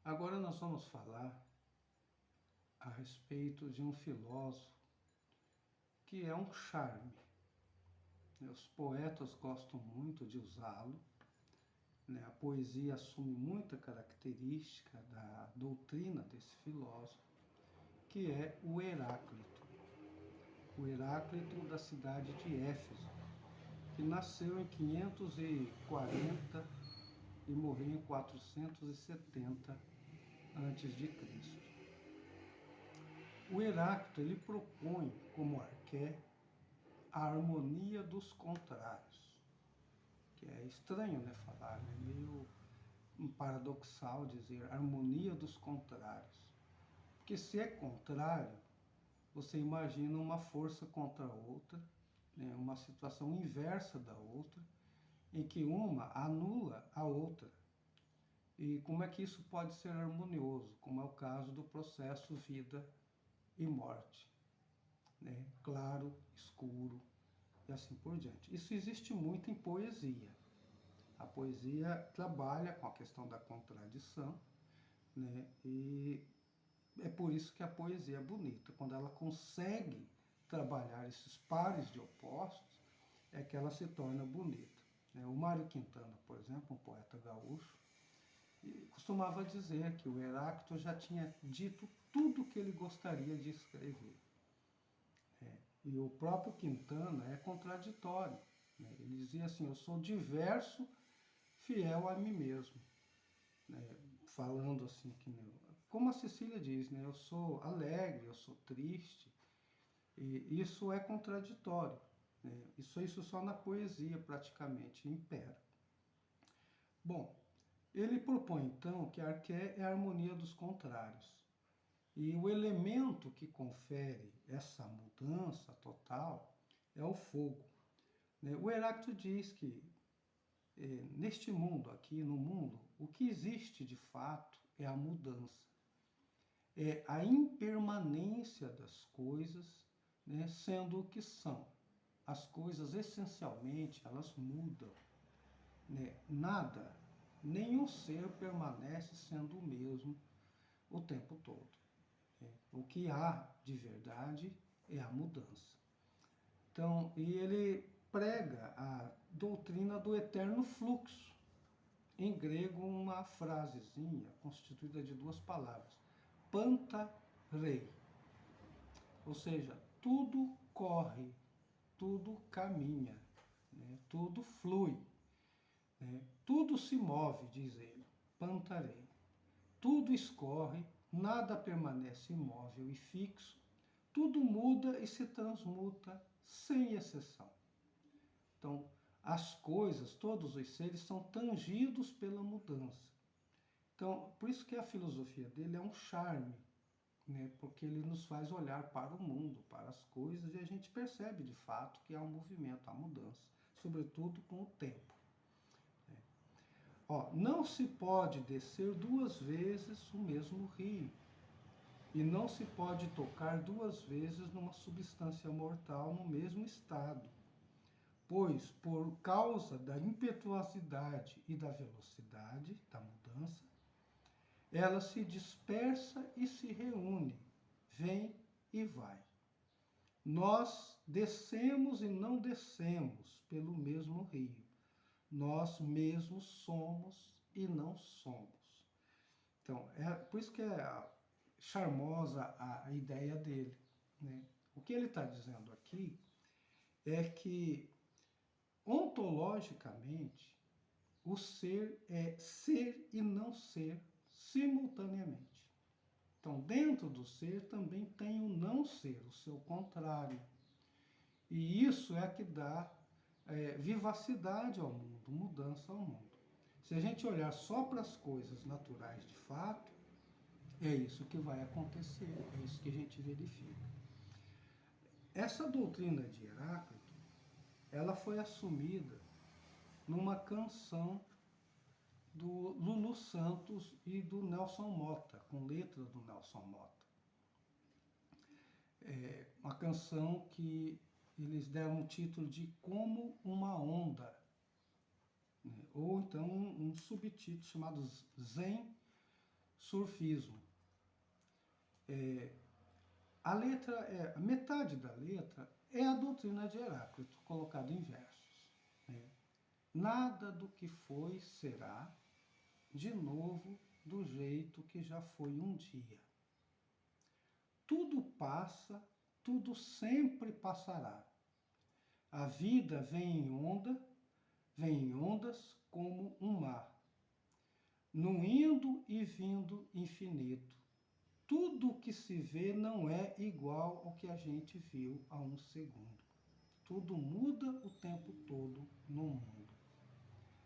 Agora nós vamos falar a respeito de um filósofo que é um charme. Os poetas gostam muito de usá-lo, né? A poesia assume muita característica da doutrina desse filósofo, que é o Heráclito. O Heráclito da cidade de Éfeso, que nasceu em 540 e morreu em 470 a.C. O Heráclito ele propõe como arqué a harmonia dos contrários, que é estranho, né, falar, né? Meio paradoxal dizer harmonia dos contrários, porque se é contrário, você imagina uma força contra a outra, né, uma situação inversa da outra, em que uma anula a outra. E como é que isso pode ser harmonioso? Como é o caso do processo vida e morte, né? Claro, escuro e assim por diante. Isso existe muito em poesia. A poesia trabalha com a questão da contradição, né? E é por isso que a poesia é bonita. Quando ela consegue trabalhar esses pares de opostos, é que ela se torna bonita. O Mário Quintana, por exemplo, um poeta gaúcho, costumava dizer que o Heráclito já tinha dito tudo o que ele gostaria de escrever. E o próprio Quintana é contraditório. Ele dizia assim: eu sou diverso, fiel a mim mesmo. Falando assim, como a Cecília diz, eu sou alegre, eu sou triste. E isso é contraditório. Isso só na poesia praticamente impera. Bom, ele propõe então que a arqué é a harmonia dos contrários. E o elemento que confere essa mudança total é o fogo. O Heráclito diz que neste mundo, aqui no mundo, o que existe de fato é a mudança. É a impermanência das coisas, sendo o que são. As coisas, essencialmente, elas mudam. Nada, nenhum ser permanece sendo o mesmo o tempo todo. O que há de verdade é a mudança. Então, e ele prega a doutrina do eterno fluxo. Em grego, uma frasezinha constituída de duas palavras: panta rei. Ou seja, tudo corre, tudo caminha, tudo flui, tudo se move, diz ele, panta rei. Tudo escorre, nada permanece imóvel e fixo, tudo muda e se transmuta sem exceção. Então, as coisas, todos os seres são tangidos pela mudança. Então, por isso que a filosofia dele é um charme, porque ele nos faz olhar para o mundo, para as coisas, e a gente percebe de fato que há um movimento, há mudança, sobretudo com o tempo. Não se pode descer duas vezes o mesmo rio, e não se pode tocar duas vezes numa substância mortal no mesmo estado, pois, por causa da impetuosidade e da velocidade da mudança, ela se dispersa e se reúne, vem e vai. Nós descemos e não descemos pelo mesmo rio. Nós mesmos somos e não somos. Então, é por isso que é charmosa a ideia dele. O que ele está dizendo aqui é que, ontologicamente, o ser é ser e não ser simultaneamente. Então, dentro do ser também tem o não ser, o seu contrário. E isso é que dá vivacidade ao mundo, mudança ao mundo. Se a gente olhar só para as coisas naturais de fato, é isso que vai acontecer, é isso que a gente verifica. Essa doutrina de Heráclito, ela foi assumida numa canção do Lulu Santos e do Nelson Motta, com letra do Nelson Motta. Uma canção que eles deram o título de Como uma Onda, ou então um subtítulo chamado Zen surfismo. A metade da letra é a doutrina de Heráclito, colocada em versos. Né? Nada do que foi será de novo do jeito que já foi um dia. Tudo passa, tudo sempre passará. A vida vem em ondas como um mar, num indo e vindo infinito. Tudo que se vê não é igual ao que a gente viu há um segundo. Tudo muda o tempo todo no mundo.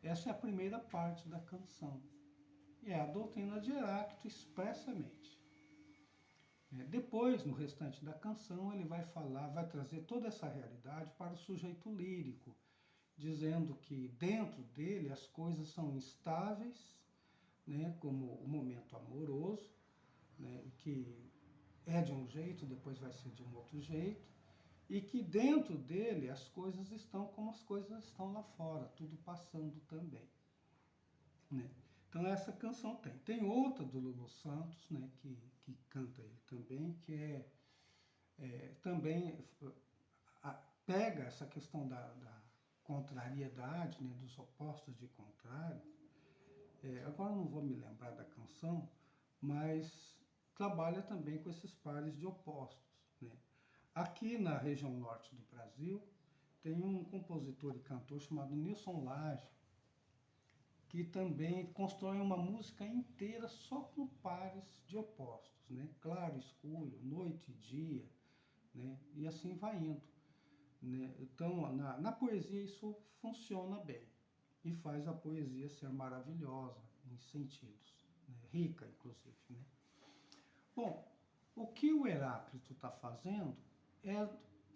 Essa é a primeira parte da canção. E é a doutrina de Heráclito expressamente. Depois, no restante da canção, ele vai trazer toda essa realidade para o sujeito lírico, dizendo que dentro dele as coisas são instáveis, né, como o momento amoroso, né, que é de um jeito, depois vai ser de um outro jeito, e que dentro dele as coisas estão como as coisas estão lá fora, tudo passando também. Né? Então essa canção tem. Tem outra do Lulu Santos, né, que canta ele também, que também pega essa questão da contrariedade, né, dos opostos de contrário. Agora não vou me lembrar da canção, mas trabalha também com esses pares de opostos. Né? Aqui na região norte do Brasil, tem um compositor e cantor chamado Nilson Lage, que também constrói uma música inteira só com pares de opostos, né? Claro, escuro, noite e dia, né? E assim vai indo. Né? Então, na poesia isso funciona bem e faz a poesia ser maravilhosa em sentidos, né? Rica, inclusive. Né? Bom, o que o Heráclito está fazendo é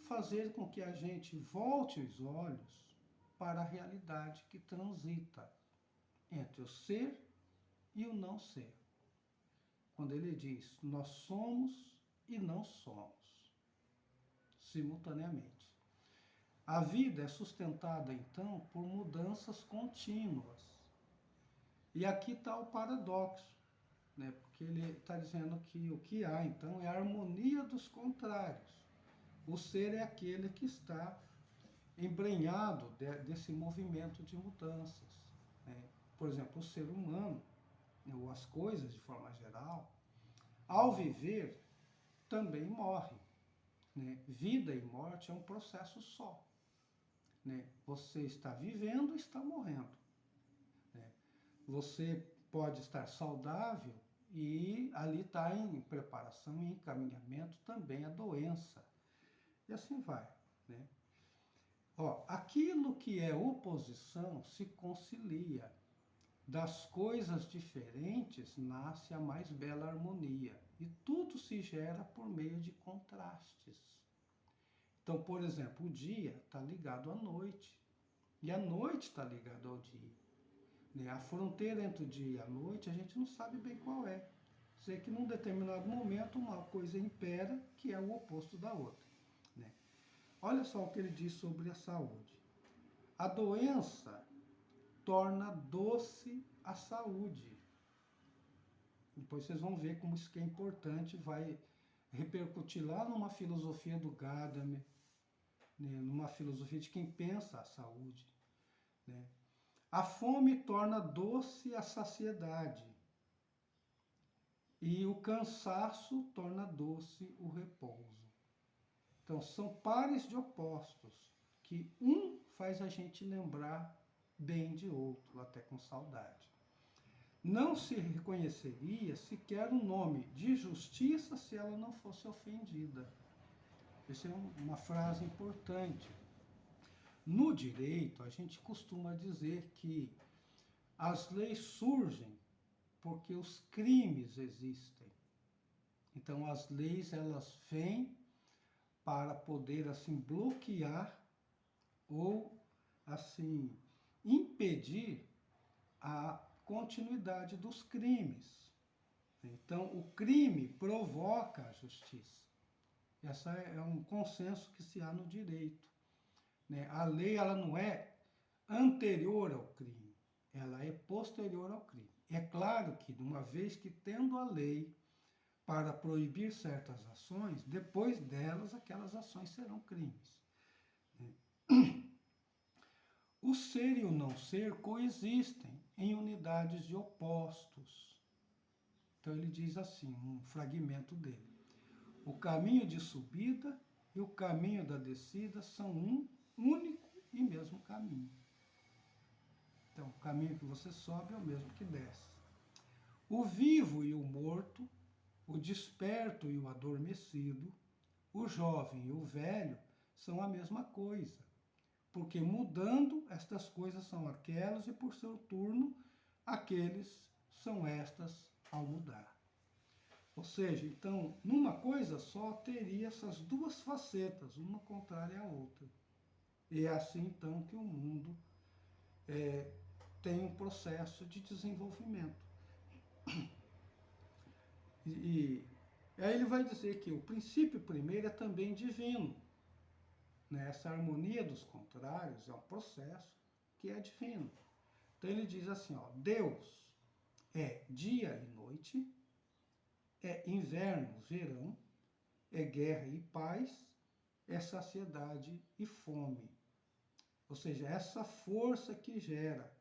fazer com que a gente volte os olhos para a realidade que transita entre o ser e o não ser. Quando ele diz, nós somos e não somos, simultaneamente. A vida é sustentada, então, por mudanças contínuas. E aqui está o paradoxo, né? Porque ele está dizendo que o que há, então, é a harmonia dos contrários. O ser é aquele que está embrenhado desse movimento de mudanças. Né? Por exemplo, o ser humano, ou as coisas de forma geral, ao viver, também morre. Né? Vida e morte é um processo só. Né? Você está vivendo e está morrendo. Né? Você pode estar saudável e ali está em preparação e encaminhamento também a doença. E assim vai. Né? Aquilo que é oposição se concilia. Das coisas diferentes nasce a mais bela harmonia. E tudo se gera por meio de contrastes. Então, por exemplo, o dia está ligado à noite. E a noite está ligada ao dia. Né? A fronteira entre o dia e a noite a gente não sabe bem qual é. Sei que num determinado momento uma coisa impera que é o oposto da outra. Né? Olha só o que ele diz sobre a saúde. A doença torna doce a saúde. Depois vocês vão ver como isso que é importante, vai repercutir lá numa filosofia do Gadamer, né, numa filosofia de quem pensa a saúde. Né? A fome torna doce a saciedade e o cansaço torna doce o repouso. Então são pares de opostos que um faz a gente lembrar bem de outro, até com saudade. Não se reconheceria sequer o nome de justiça se ela não fosse ofendida. Essa é uma frase importante. No direito, a gente costuma dizer que as leis surgem porque os crimes existem. Então, as leis, elas vêm para poder, assim, bloquear ou, assim, impedir a continuidade dos crimes. Então, o crime provoca a justiça. Esse é um consenso que se há no direito. Né? A lei ela não é anterior ao crime, ela é posterior ao crime. É claro que, uma vez que tendo a lei para proibir certas ações, depois delas aquelas ações serão crimes. O ser e o não ser coexistem em unidades de opostos. Então ele diz assim, um fragmento dele: o caminho de subida e o caminho da descida são um único e mesmo caminho. Então, o caminho que você sobe é o mesmo que desce. O vivo e o morto, o desperto e o adormecido, o jovem e o velho são a mesma coisa, porque mudando, estas coisas são aquelas e, por seu turno, aqueles são estas ao mudar. Ou seja, então, numa coisa só teria essas duas facetas, uma contrária à outra. E é assim, então, que o mundo tem um processo de desenvolvimento. E aí ele vai dizer que o princípio primeiro é também divino. Né? Essa harmonia dos contrários é um processo que é divino. Então ele diz assim, ó, Deus é dia e noite, é inverno, verão, é guerra e paz, é saciedade e fome. Ou seja, essa força que gera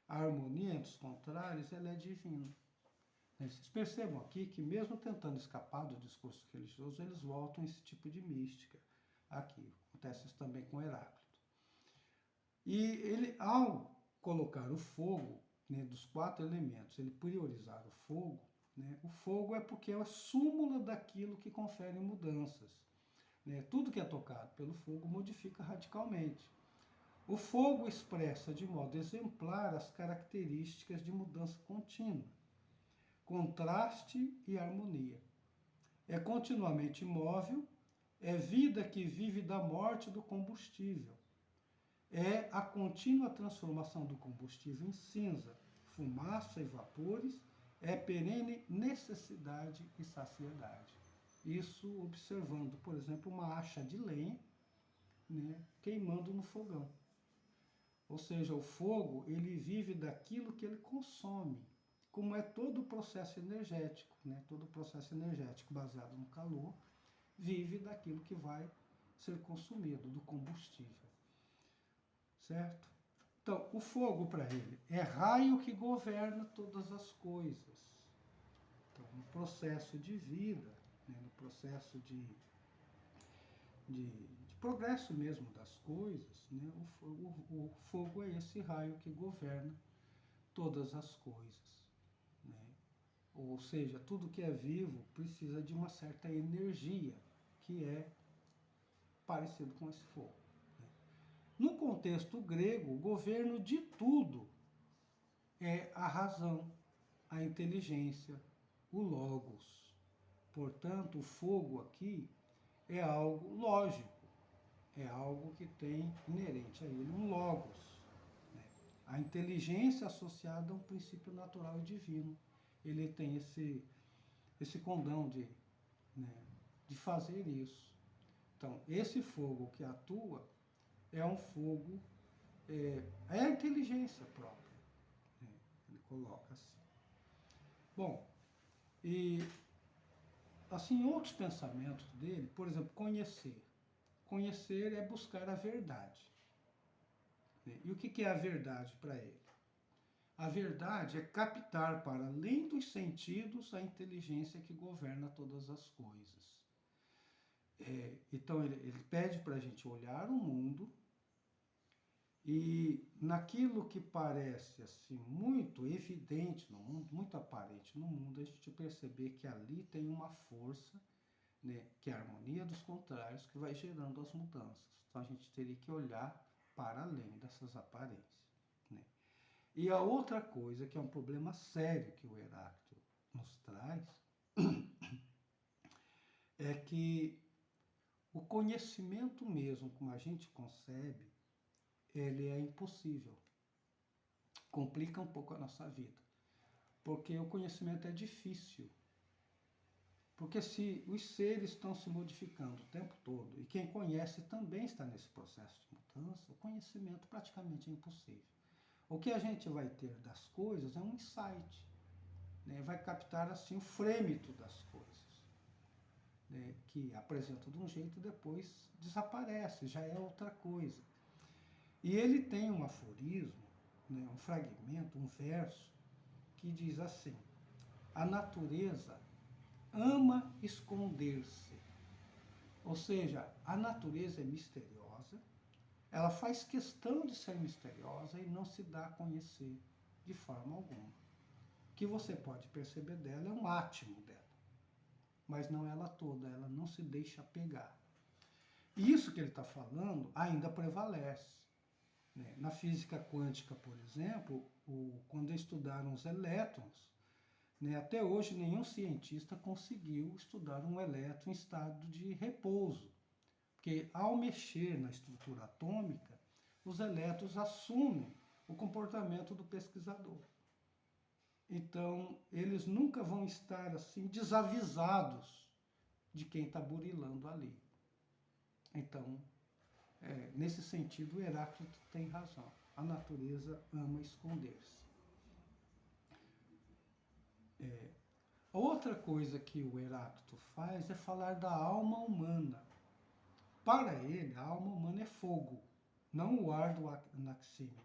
a harmonia entre os contrários, ela é divina. Vocês percebam aqui que, mesmo tentando escapar do discurso religioso, eles voltam a esse tipo de mística aqui. Acontece isso também com Heráclito. E ele, ao colocar o fogo, né, dos 4 elementos, ele priorizar o fogo, né, o fogo é porque é a súmula daquilo que confere mudanças. Né? Tudo que é tocado pelo fogo modifica radicalmente. O fogo expressa de modo exemplar as características de mudança contínua, contraste e harmonia. É continuamente móvel, é vida que vive da morte do combustível. É a contínua transformação do combustível em cinza, fumaça e vapores, é perene necessidade e saciedade. Isso observando, por exemplo, uma acha de lenha, né, queimando no fogão. Ou seja, o fogo, ele vive daquilo que ele consome, como é todo o processo energético, né? Todo o processo energético baseado no calor vive daquilo que vai ser consumido, do combustível, certo? Então, o fogo para ele é raio que governa todas as coisas. Então, no processo de vida, né? No processo de progresso mesmo das coisas, né? O fogo é esse raio que governa todas as coisas. Né? Ou seja, tudo que é vivo precisa de uma certa energia, que é parecido com esse fogo. Né? No contexto grego, o governo de tudo é a razão, a inteligência, o logos. Portanto, o fogo aqui é algo lógico, é algo que tem inerente a ele um logos. Né? A inteligência associada a um princípio natural e divino. Ele tem esse condão né, de fazer isso. Então, esse fogo que atua é um fogo, é a inteligência própria. Né? Ele coloca assim. Bom, e assim, outros pensamentos dele, por exemplo, conhecer. Conhecer é buscar a verdade. E o que é a verdade para ele? A verdade é captar para além dos sentidos a inteligência que governa todas as coisas. Então ele pede para a gente olhar o mundo e naquilo que parece assim muito evidente no mundo, muito aparente no mundo, a gente perceber que ali tem uma força, né, que é a harmonia dos contrários, que vai gerando as mudanças. Então a gente teria que olhar para além dessas aparências. Né? E a outra coisa, que é um problema sério que o Heráclito nos traz, é que o conhecimento mesmo, como a gente concebe, ele é impossível. Complica um pouco a nossa vida. Porque o conhecimento é difícil. Porque se os seres estão se modificando o tempo todo, e quem conhece também está nesse processo de mudança, o conhecimento praticamente é impossível. O que a gente vai ter das coisas é um insight. né, vai captar assim o frêmito das coisas, né, que apresenta de um jeito e depois desaparece, já é outra coisa. E ele tem um aforismo, né, um fragmento, um verso, que diz assim: a natureza ama esconder-se. Ou seja, a natureza é misteriosa, ela faz questão de ser misteriosa e não se dá a conhecer de forma alguma. O que você pode perceber dela é um átimo dela, mas não ela toda, ela não se deixa pegar. E isso que ele está falando ainda prevalece. Né? Na física quântica, por exemplo, quando estudaram os elétrons, né, até hoje nenhum cientista conseguiu estudar um elétron em estado de repouso, porque ao mexer na estrutura atômica, os elétrons assumem o comportamento do pesquisador. Então, eles nunca vão estar assim desavisados de quem está burilando ali. Então, nesse sentido, o Heráclito tem razão. A natureza ama esconder-se. Outra coisa que o Heráclito faz é falar da alma humana. Para ele, a alma humana é fogo, não o ar do Anaxímenes.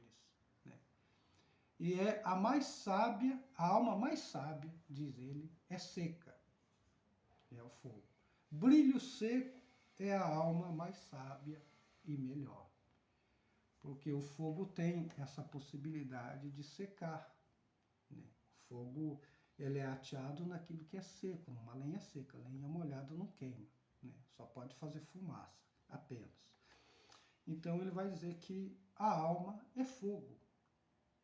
Né? E é a mais sábia, a alma mais sábia, diz ele, é seca, é o fogo. Brilho seco é a alma mais sábia e melhor. Porque o fogo tem essa possibilidade de secar. Né? O fogo, ele é ateado naquilo que é seco, numa lenha seca. Lenha molhada não queima, né? Só pode fazer fumaça, apenas. Então ele vai dizer que a alma é fogo.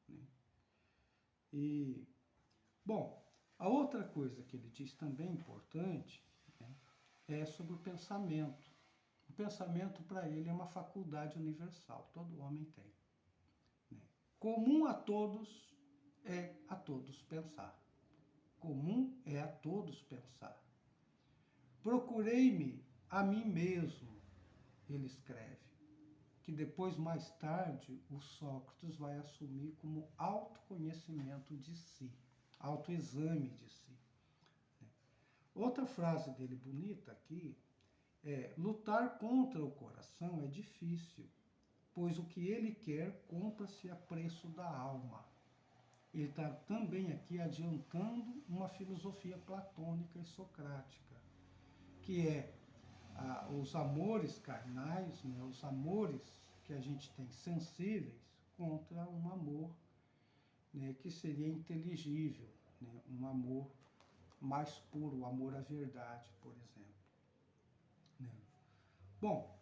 Né? E, bom, a outra coisa que ele diz também importante, né, é sobre o pensamento. O pensamento para ele é uma faculdade universal, todo homem tem. Né? Comum a todos é a todos pensar. Comum é a todos pensar. Procurei-me a mim mesmo, ele escreve, que depois, mais tarde, o Sócrates vai assumir como autoconhecimento de si, autoexame de si. Outra frase dele bonita aqui é: lutar contra o coração é difícil, pois o que ele quer compra-se a preço da alma. Ele está também aqui adiantando uma filosofia platônica e socrática, que é os amores carnais, né, os amores que a gente tem sensíveis, contra um amor, né, que seria inteligível, né, um amor mais puro, o amor à verdade, por exemplo. Né? Bom,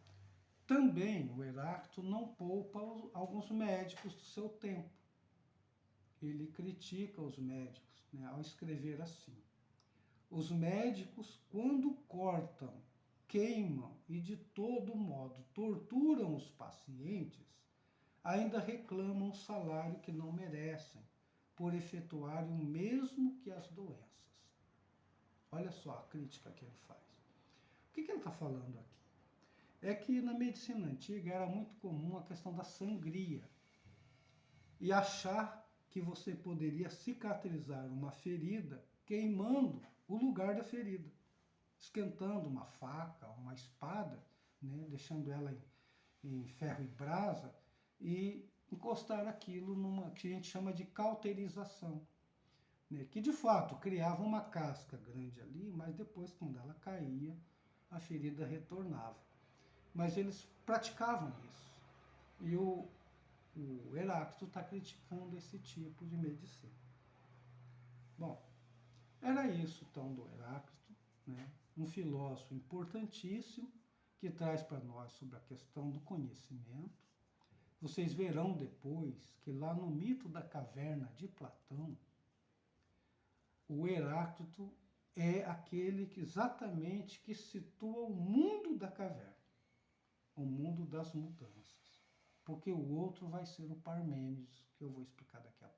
também o Heráclito não poupa alguns médicos do seu tempo. Ele critica os médicos, né, ao escrever assim: os médicos, quando cortam, queimam e de todo modo torturam os pacientes, ainda reclamam o salário que não merecem, por efetuarem o mesmo que as doenças. Olha só a crítica que ele faz. O que ele está falando aqui? É que na medicina antiga era muito comum a questão da sangria e achar que você poderia cicatrizar uma ferida queimando o lugar da ferida, esquentando uma faca, uma espada, né, deixando ela em ferro e brasa e encostar aquilo numa que a gente chama de cauterização, né, que de fato criava uma casca grande ali, mas depois, quando ela caía, a ferida retornava. Mas eles praticavam isso. E o Heráclito está criticando esse tipo de medicina. Bom, era isso então do Heráclito, né? Um filósofo importantíssimo que traz para nós sobre a questão do conhecimento. Vocês verão depois que lá no mito da caverna de Platão, o Heráclito é aquele que exatamente que situa o mundo da caverna, o mundo das mudanças. Porque o outro vai ser o Parmênides, que eu vou explicar daqui a pouco.